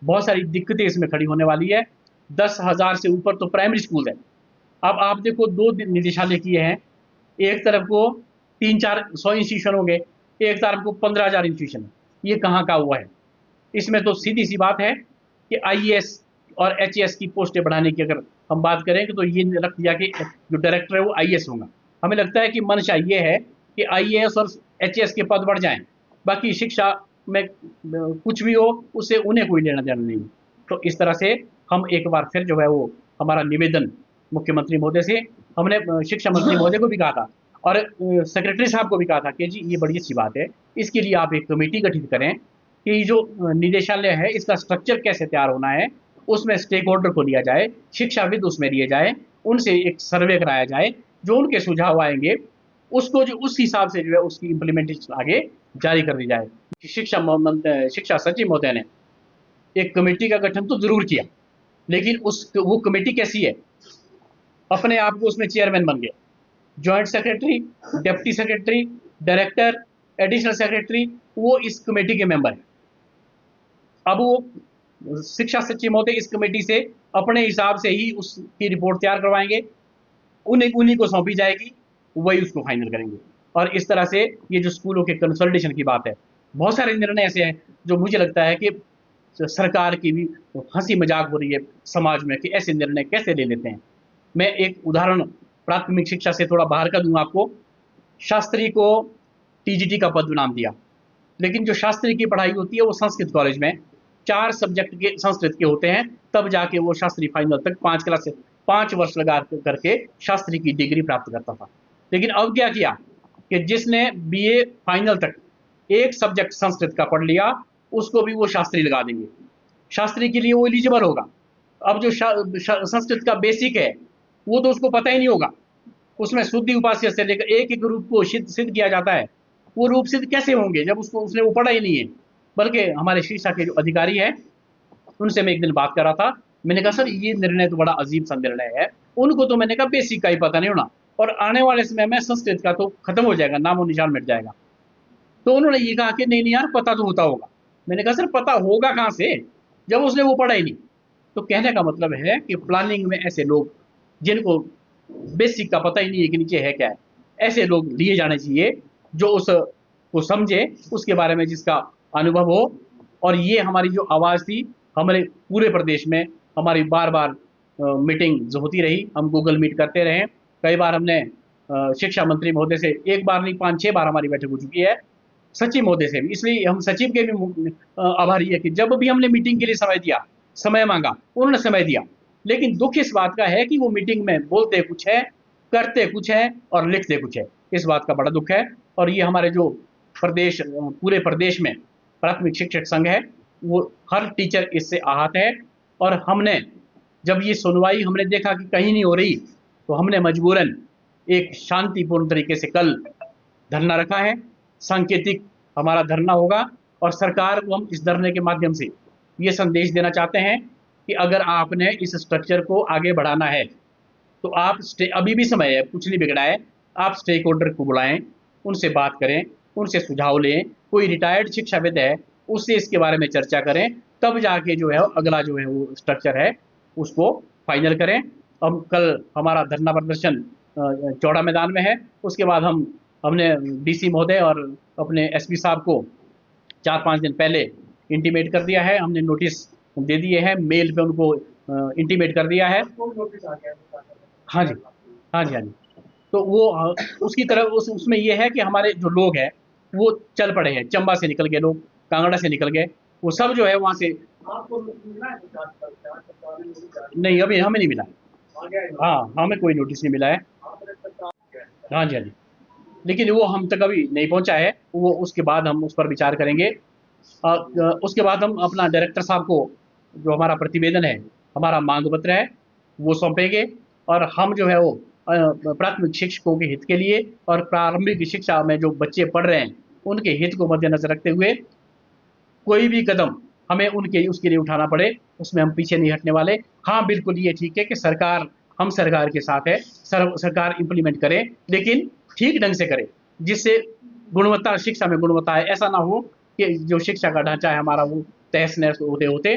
बहुत सारी दिक्कतें इसमें खड़ी होने वाली है। 10,000 से ऊपर तो प्राइमरी स्कूल है। अब आप देखो, दो निदेशालय किए हैं, एक तरफ को 300-400 इंस्टीट्यूशन हो गए, एक तरफ को 15,000 इंस्टीट्यूशन है। ये कहाँ का हुआ है? इसमें तो सीधी सी बात है कि आईएएस और एचएएस की पोस्टें बढ़ाने की अगर हम बात करें तो ये रख दिया कि जो डायरेक्टर है वो आईएएस होगा। हमें लगता है कि मंशा ये है कि आईएएस और एचएएस के पद बढ़ जाएं, बाकी शिक्षा में कुछ भी हो उससे उन्हें कोई लेना देना नहीं। तो इस तरह से हम एक बार फिर जो है वो हमारा निवेदन मुख्यमंत्री महोदय से, हमने शिक्षा मंत्री महोदय को भी कहा था और सेक्रेटरी साहब को भी कहा था कि जी ये बड़ी अच्छी बात है, इसके लिए आप एक कमेटी गठित करें कि जो निदेशालय है इसका स्ट्रक्चर कैसे तैयार होना है, उसमें स्टेक होल्डर को लिया जाए, शिक्षाविद उसमें लिए जाए, उनसे एक सर्वे कराया जाए, जो उनके सुझाव आएंगे उसको जो उस हिसाब से जो है उसकी इम्प्लीमेंटेशन आगे जारी कर दी जाए। शिक्षा सचिव महोदय ने एक कमेटी का गठन तो जरूर किया, लेकिन वो कमेटी कैसी है? अपने आप को उसमें चेयरमैन बन गए, joint secretary, deputy secretary, director, additional secretary, वो इस कमेटी के मेंबर हैं। अब वो शिक्षा सचिव महोदय इस कमेटी से अपने हिसाब से ही उसकी रिपोर्ट तैयार करवाएंगे, उन्हीं को सौंपी जाएगी, वही उसको फाइनल करेंगे। और इस तरह से ये जो स्कूलों के कंसोलिडेशन की बात है, बहुत सारे निर्णय ऐसे हैं जो मुझे लगता है कि सरकार की भी हंसी मजाक हो रही है समाज में कि ऐसे निर्णय कैसे ले लेते हैं। मैं एक उदाहरण प्राथमिक शिक्षा से थोड़ा बाहर का दूंगा आपको। शास्त्री को टीजीटी का पद नाम दिया, लेकिन जो शास्त्री की पढ़ाई होती है वो संस्कृत कॉलेज में 4 सब्जेक्ट के संस्कृत के होते हैं, तब जाके वो शास्त्री फाइनल तक 5 वर्ष लगा करके शास्त्री की डिग्री प्राप्त करता था। लेकिन अब क्या किया कि जिसने बीए फाइनल तक एक सब्जेक्ट संस्कृत का पढ़ लिया उसको भी वो शास्त्री लगा देंगे, शास्त्री के लिए वो एलिजिबल होगा। अब जो संस्कृत का बेसिक है वो तो उसको पता ही नहीं होगा, उसमें शुद्धि उपास्य से लेकर एक एक रूप को सिद्ध किया जाता है, वो रूप सिद्ध कैसे होंगे जब उसने वो पढ़ा ही नहीं है। बल्कि हमारे शिक्षा के जो अधिकारी हैं उनसे मैं एक दिन बात कर रहा था, मैंने कहा सर ये निर्णय तो बड़ा अजीब सा निर्णय है, उनको तो मैंने कहा बेसिक का ही पता नहीं होना और आने वाले समय में संस्कृत का तो खत्म हो जाएगा, नामो निशान मिट जाएगा। तो उन्होंने ये कहा कि नहीं नहीं यार पता तो होता होगा। मैंने कहा सर पता होगा कहाँ से जब उसने वो पढ़ा ही नहीं। तो कहने का मतलब है कि प्लानिंग में ऐसे लोग जिनको बेसिक का पता ही नहीं है कि नीचे है क्या है, ऐसे लोग लिए जाने चाहिए जो उस को समझे, उसके बारे में जिसका अनुभव हो। और ये हमारी जो आवाज़ थी हमारे पूरे प्रदेश में, हमारी बार बार मीटिंग जो होती रही, हम गूगल मीट करते रहे, कई बार हमने शिक्षा मंत्री महोदय से, एक बार नहीं 5-6 बार हमारी बैठक हो चुकी है, सचिव महोदय से भी। इसलिए हम सचिव के भी आभारी है कि जब भी हमने मीटिंग के लिए समय दिया, समय मांगा, उन्होंने समय दिया। लेकिन दुख इस बात का है कि वो मीटिंग में बोलते कुछ है, करते कुछ है और लिखते कुछ है, इस बात का बड़ा दुख है। और ये हमारे जो प्रदेश, पूरे प्रदेश में प्राथमिक शिक्षक संघ है, वो हर टीचर इससे आहत है। और हमने जब ये सुनवाई हमने देखा कि कहीं नहीं हो रही, तो हमने मजबूरन एक शांतिपूर्ण तरीके से कल धरना रखा है। सांकेतिक हमारा धरना होगा और सरकार को हम इस धरने के माध्यम से ये संदेश देना चाहते हैं कि अगर आपने इस स्ट्रक्चर को आगे बढ़ाना है तो आप अभी भी समय है, कुछ नहीं बिगड़ा है, आप स्टेक होल्डर को बुलाएं, उनसे बात करें, उनसे सुझाव लें, कोई रिटायर्ड शिक्षाविद है उससे इसके बारे में चर्चा करें, तब जाके जो है अगला जो है वो स्ट्रक्चर है उसको फाइनल करें। हम कल हमारा धरना प्रदर्शन चौड़ा मैदान में है, उसके बाद हमने डीसी महोदय और अपने एसपी साहब को 4-5 दिन पहले इंटीमेट कर दिया है, हमने नोटिस दे दिए हैं, मेल पे उनको इंटीमेट कर दिया है। हाँ जी, हाँ जी, हाँ जी। तो वो उसकी तरफ उसमें ये है कि हमारे जो लोग हैं वो चल पड़े हैं, चंबा से निकल गए लोग, कांगड़ा से निकल गए, वो सब जो है वहाँ से। नहीं अभी हमें नहीं मिला। हाँ हमें कोई नोटिस नहीं मिला है। हाँ जी, हाँ जी, लेकिन वो हम तक अभी नहीं पहुंचा है, वो उसके बाद हम उस पर विचार करेंगे। उसके बाद हम अपना डायरेक्टर साहब को जो हमारा प्रतिवेदन है, हमारा मांग पत्र है, वो सौंपेंगे। और हम जो है वो प्राथमिक शिक्षकों के हित के लिए और प्रारंभिक शिक्षा में जो बच्चे पढ़ रहे हैं उनके हित को मद्देनजर रखते हुए कोई भी कदम हमें उनके उसके लिए उठाना पड़े उसमें हम पीछे नहीं हटने वाले। हाँ बिल्कुल ये ठीक है कि सरकार, हम सरकार के साथ है, सरकार इम्प्लीमेंट करे, लेकिन ठीक ढंग से करे जिससे गुणवत्ता, शिक्षा में गुणवत्ता है। ऐसा ना हो कि जो शिक्षा का ढांचा है हमारा वो तहस नहस होते होते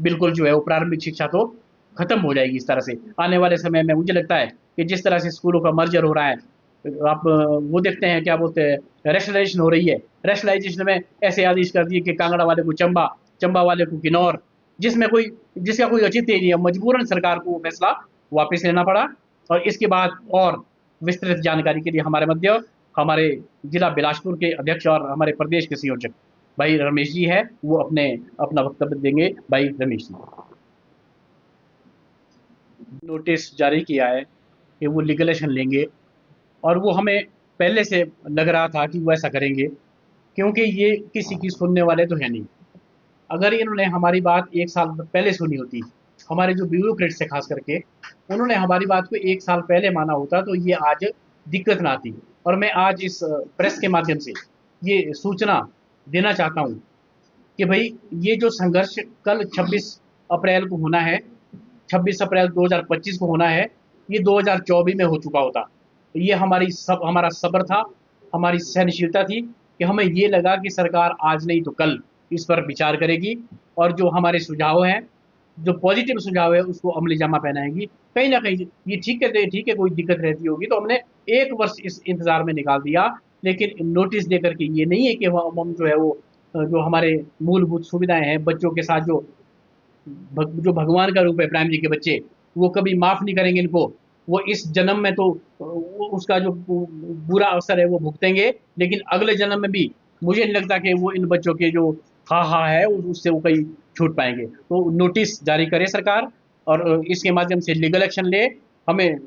बिल्कुल जो है वो प्रारंभिक शिक्षा तो खत्म हो जाएगी इस तरह से। आने वाले समय में मुझे लगता है कि जिस तरह से स्कूलों का मर्जर हो रहा है, आप वो देखते हैं क्या बोलते हैं रैशनलाइजेशन हो रही है। रैशनलाइजेशन में ऐसे आदेश कर दिए कि कांगड़ा वाले को चंबा, चंबा वाले को किन्नौर, जिसमें कोई जिसका कोई औचित्य नहीं है। मजबूरन सरकार को वो फैसला वापस लेना पड़ा। और इसके बाद और विस्तृत जानकारी के लिए हमारे मध्य हमारे जिला बिलासपुर के अध्यक्ष और हमारे प्रदेश के संयोजक भाई रमेश जी है, वो अपना वक्तव्य देंगे। भाई रमेश जी। नोटिस जारी किया है कि वो लीगल एक्शन लेंगे, और वो हमें पहले से लग रहा था कि वो ऐसा करेंगे, क्योंकि ये किसी की सुनने वाले तो है नहीं। अगर इन्होंने हमारी बात 1 साल पहले सुनी होती, हमारे जो ब्यूरोक्रेट्स है खास करके, उन्होंने हमारी बात को 1 साल पहले माना होता, तो ये आज दिक्कत ना आती। और मैं आज इस प्रेस के माध्यम से ये सूचना देना चाहता हूँ कि भाई ये जो संघर्ष कल 26 अप्रैल को होना है, 26 अप्रैल 2025 को होना है, ये 2024 में हो चुका होता। ये हमारा सब्र था, हमारी सहनशीलता थी कि हमें ये लगा कि सरकार आज नहीं तो कल इस पर विचार करेगी, और जो हमारे सुझाव हैं, जो पॉजिटिव सुझाव है, उसको अमली जामा पहनाएगी। कहीं ना कहीं ये ठीक है कोई दिक्कत रहती होगी तो हमने 1 वर्ष इस इंतजार में निकाल दिया, लेकिन नोटिस दे करके ये नहीं है कि हम जो है वो जो हमारे मूलभूत सुविधाएं हैं बच्चों के साथ, जो भगवान का रूप है प्राइमरी के बच्चे, वो कभी माफ नहीं करेंगे इनको। वो इस जन्म में तो उसका जो बुरा असर है वो भुगतेंगे, लेकिन अगले जन्म में भी मुझे नहीं लगता कि वो इन बच्चों के जो हा है उससे वो कहीं छूट पाएंगे। तो नोटिस जारी करे सरकार, और इसके माध्यम से लीगल एक्शन ले। हमें